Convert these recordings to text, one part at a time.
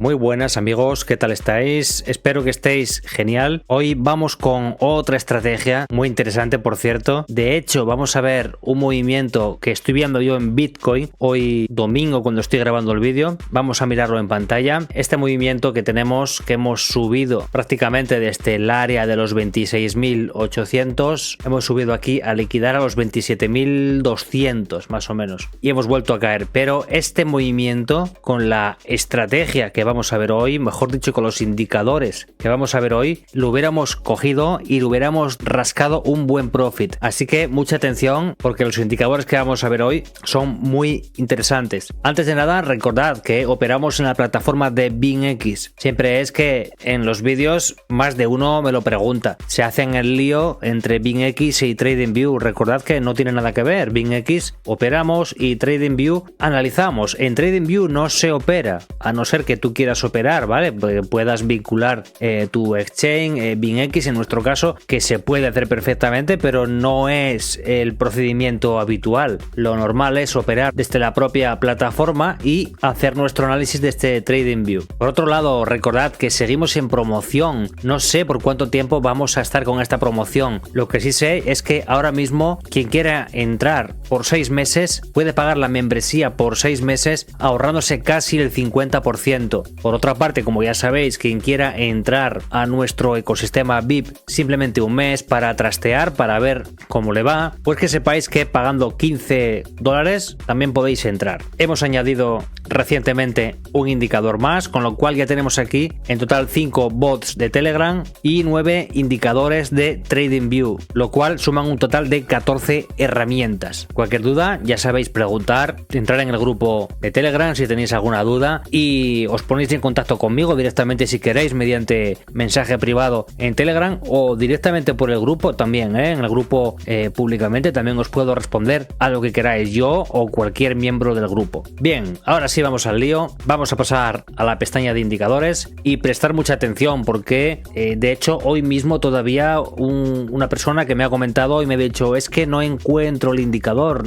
Muy buenas amigos, ¿qué tal estáis? Espero que estéis genial. Hoy vamos con otra estrategia muy interesante, por cierto. De hecho, vamos a ver un movimiento que estoy viendo yo en Bitcoin hoy domingo cuando estoy grabando el vídeo. Vamos a mirarlo en pantalla. Este movimiento que tenemos, que hemos subido prácticamente desde el área de los 26.800, hemos subido aquí a liquidar a los 27.200 más o menos y hemos vuelto a caer. Pero este movimiento con la estrategia que vamos a ver hoy, mejor dicho con los indicadores que vamos a ver hoy, lo hubiéramos cogido y lo hubiéramos rascado un buen profit. Así que mucha atención porque los indicadores que vamos a ver hoy son muy interesantes. Antes de nada, recordad que operamos en la plataforma de BingX. Siempre es que en los vídeos más de uno me lo pregunta. Se hacen el lío entre BingX y TradingView. Recordad que no tiene nada que ver. BingX operamos y TradingView analizamos. En TradingView no se opera, a no ser que tú quieras operar, ¿vale? Que puedas vincular tu exchange, BingX en nuestro caso, que se puede hacer perfectamente, pero no es el procedimiento habitual. Lo normal es operar desde la propia plataforma y hacer nuestro análisis desde TradingView. Por otro lado, recordad que seguimos en promoción. No sé por cuánto tiempo vamos a estar con esta promoción. Lo que sí sé es que ahora mismo quien quiera entrar por 6 meses puede pagar la membresía por 6 meses ahorrándose casi el 50%. Por otra parte, como ya sabéis, quien quiera entrar a nuestro ecosistema VIP simplemente un mes para trastear, para ver cómo le va, pues que sepáis que pagando $15 también podéis entrar. Hemos añadido recientemente un indicador más, con lo cual ya tenemos aquí en total 5 bots de Telegram y 9 indicadores de TradingView, lo cual suman un total de 14 herramientas. Cualquier duda, ya sabéis, preguntar, entrar en el grupo de Telegram si tenéis alguna duda y os ponéis en contacto conmigo directamente si queréis mediante mensaje privado en Telegram o directamente por el grupo también, en el grupo públicamente también os puedo responder a lo que queráis, yo o cualquier miembro del grupo. Bien, ahora sí vamos al lío, vamos a pasar a la pestaña de indicadores y prestar mucha atención porque de hecho hoy mismo todavía una persona que me ha comentado y me ha dicho es que no encuentro el indicador,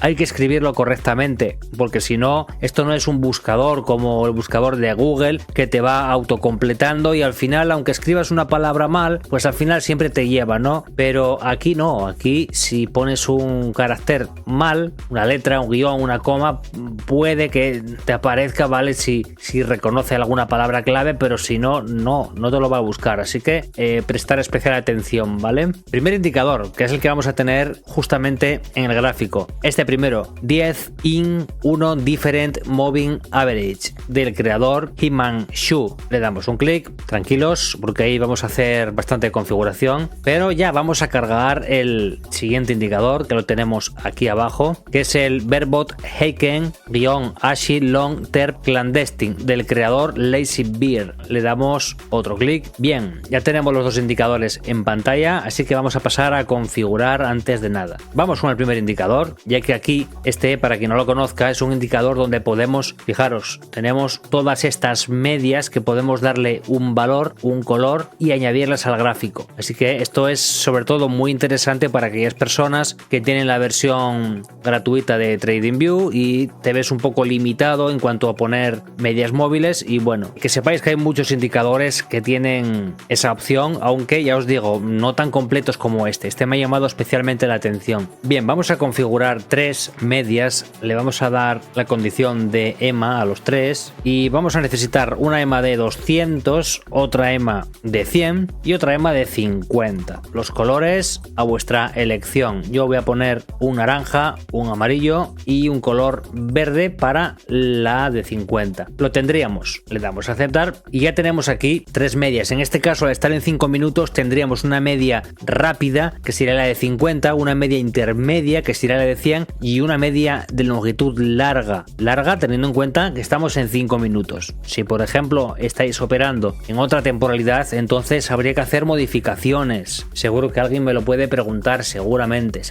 hay que escribirlo correctamente porque si no, esto no es un buscador como el buscador de Google que te va autocompletando y al final, aunque escribas una palabra mal, pues al final siempre te lleva, ¿no? Pero aquí no, aquí si pones un carácter mal, una letra, un guión, una coma, puede que te aparezca, ¿vale? Si reconoce alguna palabra clave, pero si no, no te lo va a buscar. Así que prestar especial atención, ¿vale? Primer indicador, que es el que vamos a tener justamente en el gráfico. Este primero, 10 in 1 different moving average del creador Himanshu. Le damos un clic, tranquilos, porque ahí vamos a hacer bastante configuración, pero ya vamos a cargar el siguiente indicador que lo tenemos aquí abajo, que es el Verbot Heiken-Ashi Long Term Clandestine del creador Lazy Bear. Le damos otro clic. Bien, ya tenemos los dos indicadores en pantalla, así que vamos a pasar a configurar antes de nada. Vamos con el primer indicador, ya que aquí para quien no lo conozca, es un indicador donde podemos, fijaros, tenemos todas estas medias que podemos darle un valor, un color y añadirlas al gráfico. Así que esto es sobre todo muy interesante para aquellas personas que tienen la versión gratuita de TradingView y te ves un poco limitado en cuanto a poner medias móviles y bueno, que sepáis que hay muchos indicadores que tienen esa opción, aunque ya os digo, no tan completos como este me ha llamado especialmente la atención. Bien, vamos a configurar 3 medias, le vamos a dar la condición de EMA a los 3 y vamos a necesitar una EMA de 200, otra EMA de 100 y otra EMA de 50. Los colores a vuestra elección. Yo voy a poner un naranja, un amarillo y un color verde para la de 50. Lo tendríamos, le damos a aceptar y ya tenemos aquí 3 medias. En este caso, al estar en 5 minutos, tendríamos una media rápida que sería la de 50, una media intermedia que sería la de 100 y una media de longitud larga teniendo en cuenta que estamos en 5 minutos. Si por ejemplo estáis operando en otra temporalidad, entonces habría que hacer modificaciones. Seguro que alguien me lo puede preguntar, seguramente.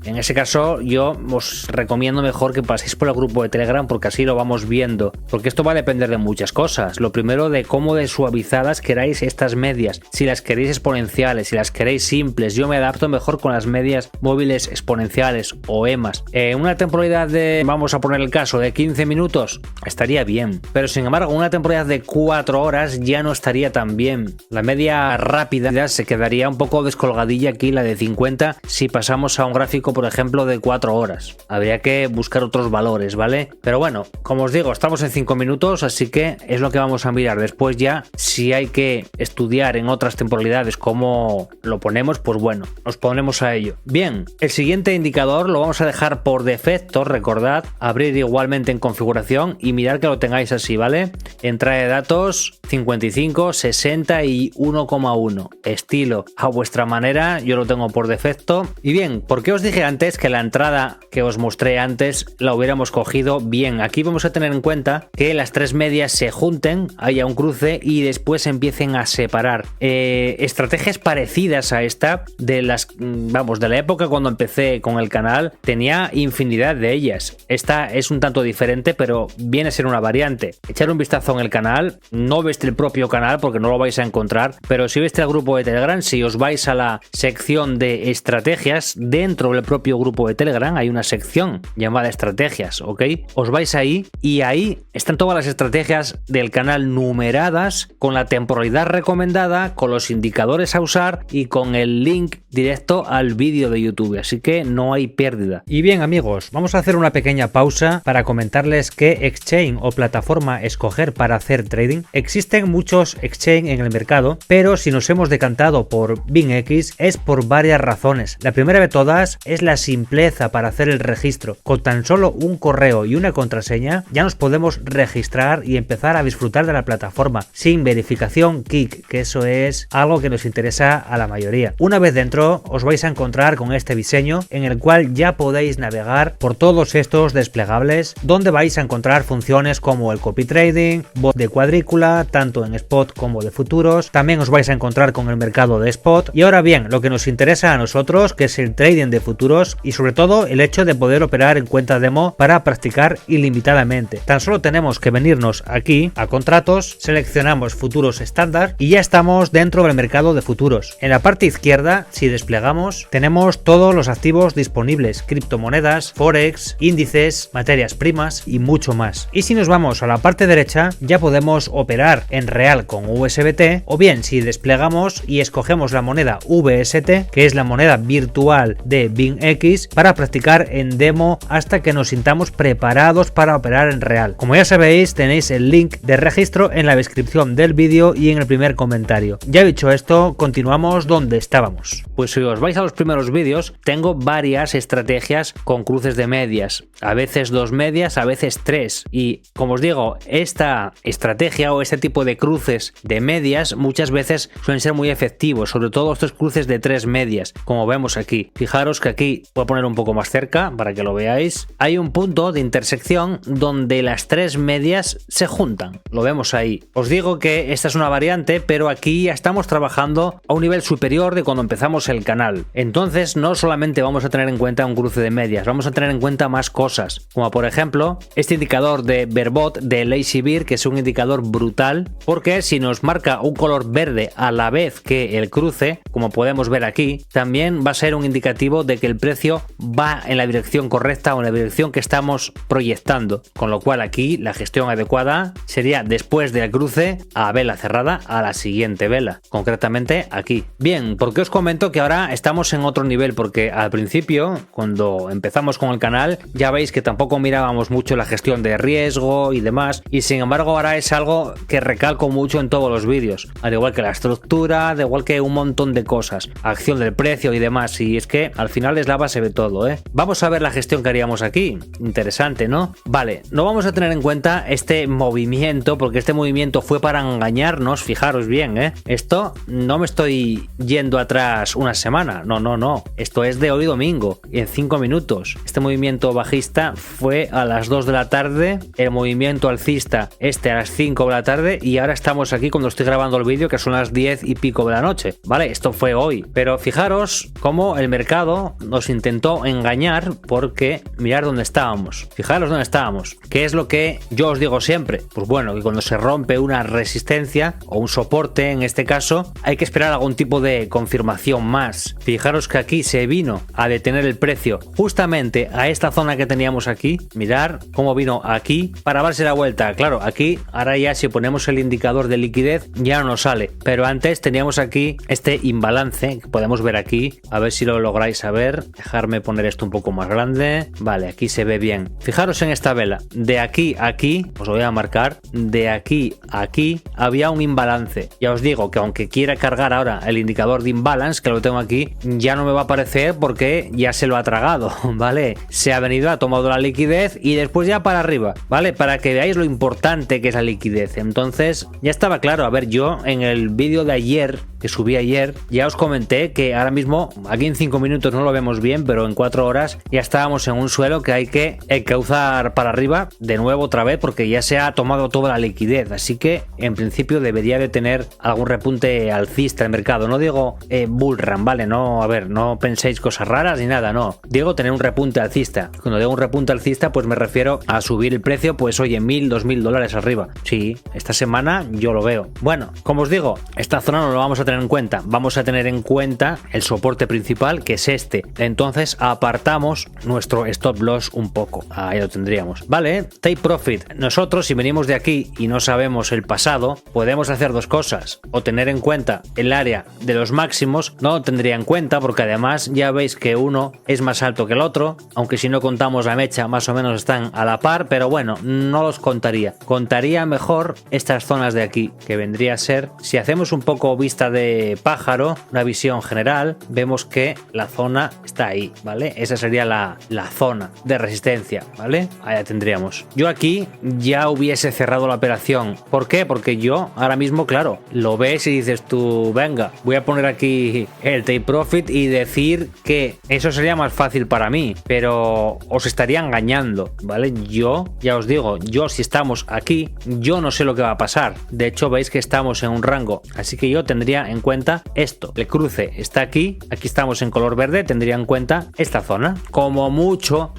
En ese caso yo os recomiendo mejor que paséis por el grupo de Telegram porque así lo vamos viendo, porque esto va a depender de muchas cosas. Lo primero, de cómo de suavizadas queráis estas medias, si las queréis exponenciales, si las queréis simples. Yo me adapto mejor con las medias móviles exponenciales o EMAs. Una temporalidad de, vamos a poner el caso de 15 minutos, estaría estaría bien, pero sin embargo una temporalidad de 4 horas ya no estaría tan bien. La media rápida se quedaría un poco descolgadilla aquí, la de 50, si pasamos a un gráfico por ejemplo de 4 horas. Habría que buscar otros valores, ¿vale? Pero bueno, como os digo, estamos en 5 minutos, así que es lo que vamos a mirar. Después ya, si hay que estudiar en otras temporalidades cómo lo ponemos, pues bueno, nos ponemos a ello. Bien, el siguiente indicador lo vamos a dejar por defecto, recordad, abrir igualmente en configuración y mirar que lo tengáis así, ¿vale? Entrada de datos 55, 60 y 1,1. Estilo a vuestra manera, yo lo tengo por defecto. Y bien, ¿por qué os dije antes que la entrada que os mostré antes la hubiéramos cogido? Bien, aquí vamos a tener en cuenta que las tres medias se junten, haya un cruce y después empiecen a separar. Estrategias parecidas a esta de las, vamos, de la época cuando empecé con el canal, tenía infinidad de ellas. Esta es un tanto diferente, pero viene a ser una variante. Echar un vistazo en el canal, no veis el propio canal porque no lo vais a encontrar, pero si veis el grupo de Telegram, si os vais a la sección de estrategias, dentro del propio grupo de Telegram hay una sección llamada estrategias, ¿ok? Os vais ahí y ahí están todas las estrategias del canal numeradas, con la temporalidad recomendada, con los indicadores a usar y con el link directo al vídeo de YouTube, así que no hay pérdida. Y bien amigos, vamos a hacer una pequeña pausa para comentarles qué exchange o plataforma escoger para hacer trading. Existen muchos exchange en el mercado, pero si nos hemos decantado por BingX es por varias razones. La primera de todas es la simpleza para hacer el registro. Con tan solo un correo y una contraseña ya nos podemos registrar y empezar a disfrutar de la plataforma sin verificación KIC, que eso es algo que nos interesa a la mayoría. Una vez dentro os vais a encontrar con este diseño en el cual ya podéis navegar por todos estos desplegables, donde vais a encontrar funciones como el copy trading, bot de cuadrícula, tanto en spot como de futuros. También os vais a encontrar con el mercado de spot. Y ahora bien, lo que nos interesa a nosotros, que es el trading de futuros y sobre todo el hecho de poder operar en cuenta demo para practicar ilimitadamente. Tan solo tenemos que venirnos aquí a contratos, seleccionamos futuros estándar y ya estamos dentro del mercado de futuros. En la parte izquierda, si desplegamos, tenemos todos los activos disponibles: criptomonedas, forex, índices, materias primas y mucho más. Y si nos vamos a la parte derecha, ya podemos operar en real con USBT, o bien si desplegamos y escogemos la moneda VST, que es la moneda virtual de BingX, para practicar en demo hasta que nos sintamos preparados para operar en real. Como ya sabéis, tenéis el link de registro en la descripción del vídeo y en el primer comentario. Ya dicho esto, continuamos donde estábamos. Pues si os vais a los primeros vídeos, tengo varias estrategias con cruces de medias, a veces 2 medias, a veces 3, y como os digo, esta estrategia o este tipo de cruces de medias muchas veces suelen ser muy efectivos, sobre todo estos cruces de 3 medias, como vemos aquí. Fijaros que aquí voy a poner un poco más cerca para que lo veáis. Hay un punto de intersección donde las 3 medias se juntan, lo vemos ahí. Os digo que esta es una variante, pero aquí ya estamos trabajando a un nivel superior de cuando empezamos el canal. Entonces no solamente vamos a tener en cuenta un cruce de medias, vamos a tener en cuenta más cosas, como por ejemplo este indicador de Verbot de Lazy Bear, que es un indicador brutal, porque si nos marca un color verde a la vez que el cruce, como podemos ver aquí, también va a ser un indicativo de que el precio va en la dirección correcta o en la dirección que estamos proyectando, con lo cual aquí la gestión adecuada sería después del cruce a vela cerrada a la siguiente vela, concretamente aquí. Bien, ¿por qué os comento que ahora estamos en otro nivel? Porque al principio, cuando empezamos con el canal, ya veis que tampoco mirábamos mucho la gestión de riesgo y demás, y sin embargo ahora es algo que recalco mucho en todos los vídeos, al igual que la estructura, al igual que un montón de cosas, acción del precio y demás, y es que al final es la base de todo, ¿eh? Vamos a ver la gestión que haríamos aquí. Interesante, ¿no? Vale, no vamos a tener en cuenta este movimiento, porque este movimiento fue para engañarnos, fijaros bien, ¿eh? Esto no me estoy yendo atrás una semana, no, esto es de hoy domingo, en 5 minutos. Este movimiento bajista fue a las 2 de la tarde, el movimiento alcista a las 5 de la tarde, y ahora estamos aquí cuando estoy grabando el vídeo, que son las 10 y pico de la noche, ¿vale? Esto fue hoy, pero fijaros cómo el mercado nos intentó engañar, porque mirad dónde estábamos, fijaros dónde estábamos. ¿Qué es lo que yo os digo siempre? Pues bueno, que cuando se rompe una resistencia o un soporte, en este caso, hay que esperar algún tipo de confirmación más más. Fijaros que aquí se vino a detener el precio justamente a esta zona que teníamos aquí. Mirar cómo vino aquí para darse la vuelta. Claro, aquí ahora ya si ponemos el indicador de liquidez ya no nos sale, pero antes teníamos aquí este imbalance que podemos ver aquí, a ver si lo lográis saber. Dejarme poner esto un poco más grande. Vale, aquí se ve bien. Fijaros en esta vela, de aquí a aquí, os lo voy a marcar, de aquí a aquí había un imbalance. Ya os digo que aunque quiera cargar ahora el indicador de imbalance, que lo tengo aquí, ya no me va a aparecer porque ya se lo ha tragado, ¿vale? Se ha venido, ha tomado la liquidez y después ya para arriba, ¿vale? Para que veáis lo importante que es la liquidez. Entonces, ya estaba claro. A ver, yo en el vídeo de ayer, que subí ayer, ya os comenté que ahora mismo, aquí en 5 minutos no lo vemos bien, pero en 4 horas ya estábamos en un suelo que hay que encauzar para arriba de nuevo otra vez porque ya se ha tomado toda la liquidez. Así que en principio debería de tener algún repunte alcista el mercado. No digo bullrun, ¿vale? No, a ver, no penséis cosas raras ni nada, no. Digo tener un repunte alcista. Cuando digo un repunte alcista, pues me refiero a subir el precio, pues oye, $1.000, $2.000 arriba. Sí, esta semana yo lo veo. Bueno, como os digo, esta zona no lo vamos a tener en cuenta. Vamos a tener en cuenta el soporte principal, que es este. Entonces apartamos nuestro stop loss un poco. Ahí lo tendríamos. Vale, take profit. Nosotros, si venimos de aquí y no sabemos el pasado, podemos hacer dos cosas. O tener en cuenta el área de los máximos. No lo tendría en cuenta porque además ya veis que uno es más alto que el otro. Aunque si no contamos la mecha, más o menos están a la par. Pero bueno, no los contaría. Contaría mejor estas zonas de aquí, que vendría a ser, si hacemos un poco vista de pájaro, una visión general, vemos que la zona está ahí, ¿vale? Esa sería la zona de resistencia, ¿vale? Allá tendríamos. Yo aquí ya hubiese cerrado la operación. ¿Por qué? Porque yo ahora mismo, claro, lo ves y dices tú, venga, voy a poner aquí el take profit y decir que eso sería más fácil para mí, pero os estaría engañando, ¿vale? Yo, ya os digo, yo si estamos aquí, yo no sé lo que va a pasar. De hecho, veis que estamos en un rango, así que yo tendría en cuenta esto. El cruce está aquí estamos en color verde, tendría en cuenta esta zona. Como mucho,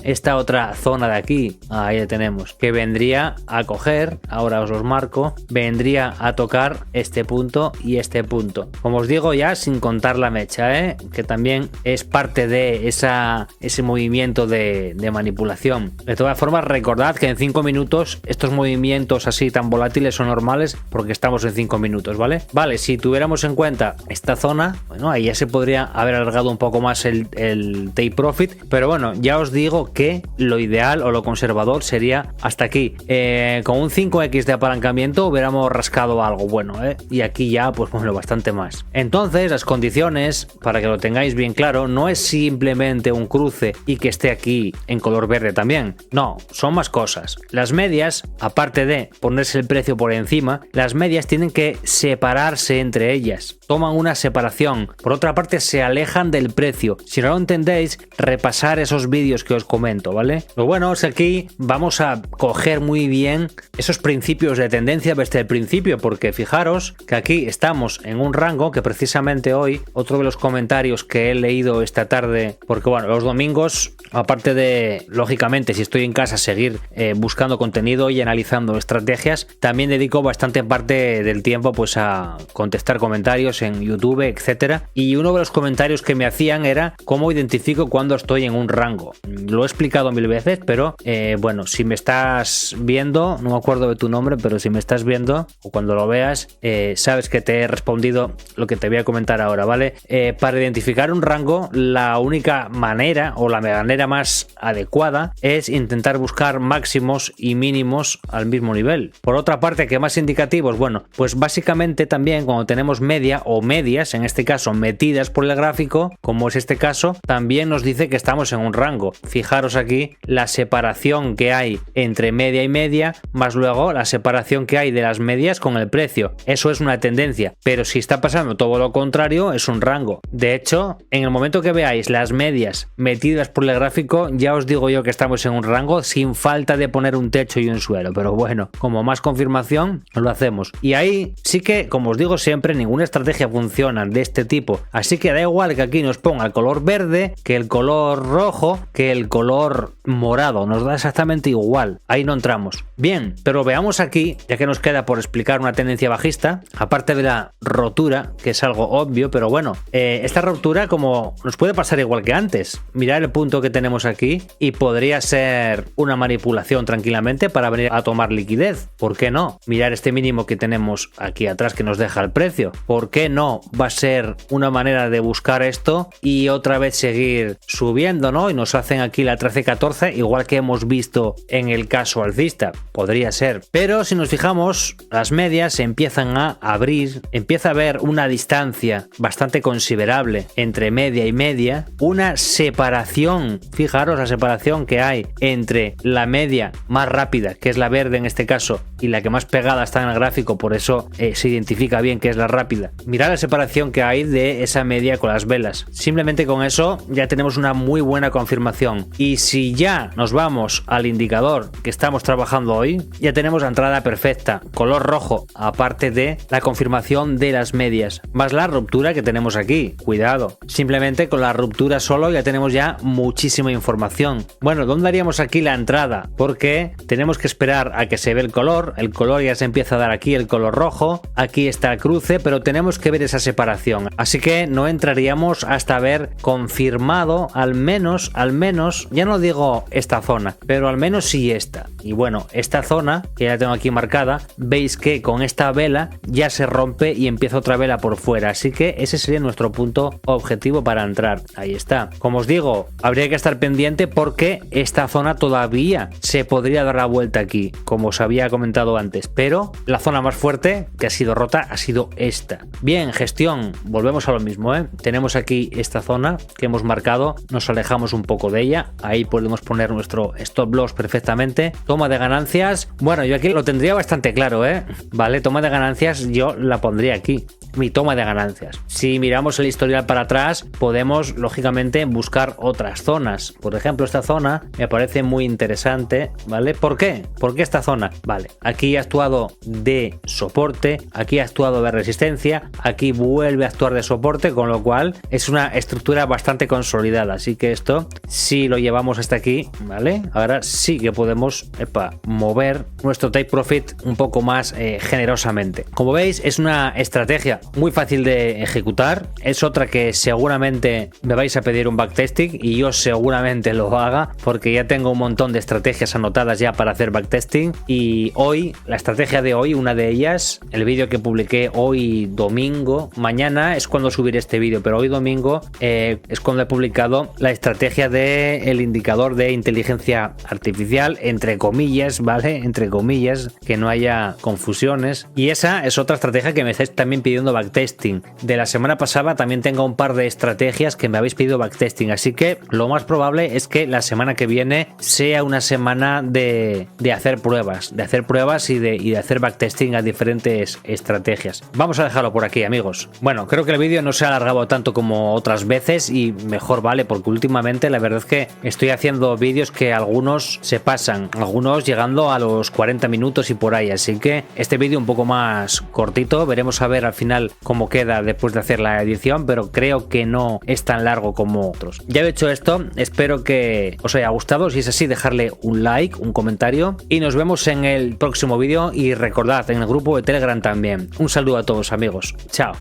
esta otra zona de aquí, ahí la tenemos, que vendría a coger, ahora os los marco, vendría a tocar este punto y este punto. Como os digo, ya sin contar la mecha, que también es parte de ese movimiento de manipulación. De todas formas, recordad que en 5 minutos estos movimientos así tan volátiles son normales porque estamos en 5 minutos, ¿vale? Vale, si tuviéramos en cuenta esta zona, bueno, ahí ya se podría haber alargado un poco más el take profit, pero bueno, ya os digo que lo ideal o lo conservador sería hasta aquí. Con un 5x de apalancamiento hubiéramos rascado algo bueno, y aquí ya, pues bueno, bastante más. Entonces, las condiciones, para que lo tengáis bien claro, no es simplemente un cruce y que esté aquí en color verde también. No, son más cosas. Las medias, aparte de ponerse el precio por encima, las medias tienen que separarse entre ellas. Toman una separación. Por otra parte, se alejan del precio. Si no lo entendéis, repasar esos vídeos que os comento, ¿vale? Lo bueno es que aquí vamos a coger muy bien esos principios de tendencia desde el principio, porque fijaros que aquí estamos en un rango que precisamente hoy, otro de los comentarios que he leído esta tarde, porque bueno, los domingos, aparte de, lógicamente, si estoy en casa, seguir buscando contenido y analizando estrategias, también dedico bastante parte del tiempo pues a contestar comentarios en YouTube, etcétera. Y uno de los comentarios que me hacían era cómo identifico cuando estoy en un rango. Lo he explicado 1000 veces, pero bueno, si me estás viendo, no me acuerdo de tu nombre, pero si me estás viendo o cuando lo veas, sabes que te he respondido lo que te voy a comentar ahora, ¿vale? Para identificar un rango, la única manera o la manera más adecuada es intentar buscar máximos y mínimos al mismo nivel. Por otra parte, ¿qué más indicativos? Bueno, pues básicamente también cuando tenemos media o medias, en este caso metidas por el gráfico, como es este caso, también nos dice que estamos en un rango. Fijaros aquí la separación que hay entre media y media, más luego la separación que hay de las medias con el precio. Eso es una tendencia, pero si está pasando todo lo contrario, es un rango. De hecho, en el momento que veáis las medias metidas por el gráfico, ya os digo yo que estamos en un rango sin falta de poner un techo y un suelo, pero bueno, como más confirmación lo hacemos. Y ahí sí que, como os digo siempre, ninguna estrategia funciona de este tipo, así que da igual que aquí nos ponga el color verde, que el color rojo, que el color morado, nos da exactamente igual, ahí no entramos. Bien, pero veamos aquí, ya que nos queda por explicar una tendencia bajista, aparte de la rotura, que es algo obvio, pero bueno, esta rotura como nos puede pasar igual que antes. Mirad el punto que tenemos aquí y podría ser una manipulación tranquilamente para venir a tomar liquidez. ¿Por qué no? Mirar este mínimo que tenemos aquí atrás que nos deja el precio. ¿Por qué no va a ser una manera de buscar esto y otra vez seguir subiendo, ¿no? Y nos hacen aquí la 13-14, igual que hemos visto en el caso alcista. Podría ser. Pero si nos fijamos, las medias se empiezan a abrir, empieza a haber una distancia bastante considerable entre media y media, una separación, fijaros la separación que hay entre la media más rápida, que es la verde en este caso, y la que más pegada está en el gráfico, por eso se identifica bien que es la rápida. Mirad la separación que hay de esa media con las velas. Simplemente con eso ya tenemos una muy buena confirmación. Y si ya nos vamos al indicador que estamos trabajando hoy, ya tenemos la entrada perfecta, color rojo, aparte de la confirmación de las medias, más la ruptura que tenemos aquí. Cuidado, simplemente con la ruptura solo ya tenemos ya muchísima información. Bueno, ¿dónde haríamos aquí la entrada? Porque tenemos que esperar a que se ve el color ya se empieza a dar aquí, el color rojo, aquí está el cruce, pero tenemos que ver esa separación, así que no entraríamos hasta haber confirmado al menos, ya no digo esta zona, pero al menos sí esta. Y bueno, esta zona que ya tengo aquí marcada, veis que con esta vela ya se rompe y empieza otra vela por fuera, así que ese sería nuestro punto objetivo para entrar. Ahí está. Como os digo, habría que estar pendiente porque esta zona todavía se podría dar la vuelta aquí, como os había comentado antes, pero la zona más fuerte que ha sido rota ha sido esta. Bien, gestión, volvemos a lo mismo, tenemos aquí esta zona que hemos marcado, nos alejamos un poco de ella, ahí podemos poner nuestro stop loss perfectamente. Toma de ganancias, bueno, yo aquí lo tendría bastante claro, vale, toma de ganancias yo la pondría aquí, mi toma de ganancias. Si miramos el historial para atrás, podemos lógicamente buscar otras zonas. Por ejemplo, esta zona me parece muy interesante, ¿vale? ¿Por qué? ¿Por qué esta zona? Vale, aquí ha actuado de soporte, aquí ha actuado de resistencia, aquí vuelve a actuar de soporte, con lo cual es una estructura bastante consolidada. Así que esto, si lo llevamos hasta aquí, ¿vale? Ahora sí que podemos mover nuestro take profit un poco más generosamente. Como veis, es una estrategia muy fácil de ejecutar, es otra que seguramente me vais a pedir un backtesting y yo seguramente lo haga porque ya tengo un montón de estrategias anotadas ya para hacer backtesting. Y hoy, la estrategia de hoy, una de ellas, el vídeo que publiqué hoy domingo, mañana es cuando subiré este vídeo, pero hoy domingo es cuando he publicado la estrategia del indicador de inteligencia artificial, entre comillas, ¿vale? Entre comillas, que no haya confusiones. Y esa es otra estrategia que me estáis también pidiendo backtesting. De la semana pasada también tengo un par de estrategias que me habéis pedido backtesting, así que lo más probable es que la semana que viene sea una semana de hacer pruebas, y de hacer backtesting a diferentes estrategias. Vamos a dejarlo por aquí, amigos. Bueno, creo que el vídeo no se ha alargado tanto como otras veces y mejor vale, porque últimamente la verdad es que estoy haciendo vídeos que algunos se pasan, algunos llegando a los 40 minutos y por ahí, así que este vídeo un poco más cortito, veremos a ver al final cómo queda después de hacer la edición, pero creo que no es tan largo como otros. Ya he hecho esto, espero que os haya gustado, si es así dejarle un like, un comentario y nos vemos en el próximo vídeo y recordad en el grupo de Telegram también. Un saludo a todos, amigos, chao.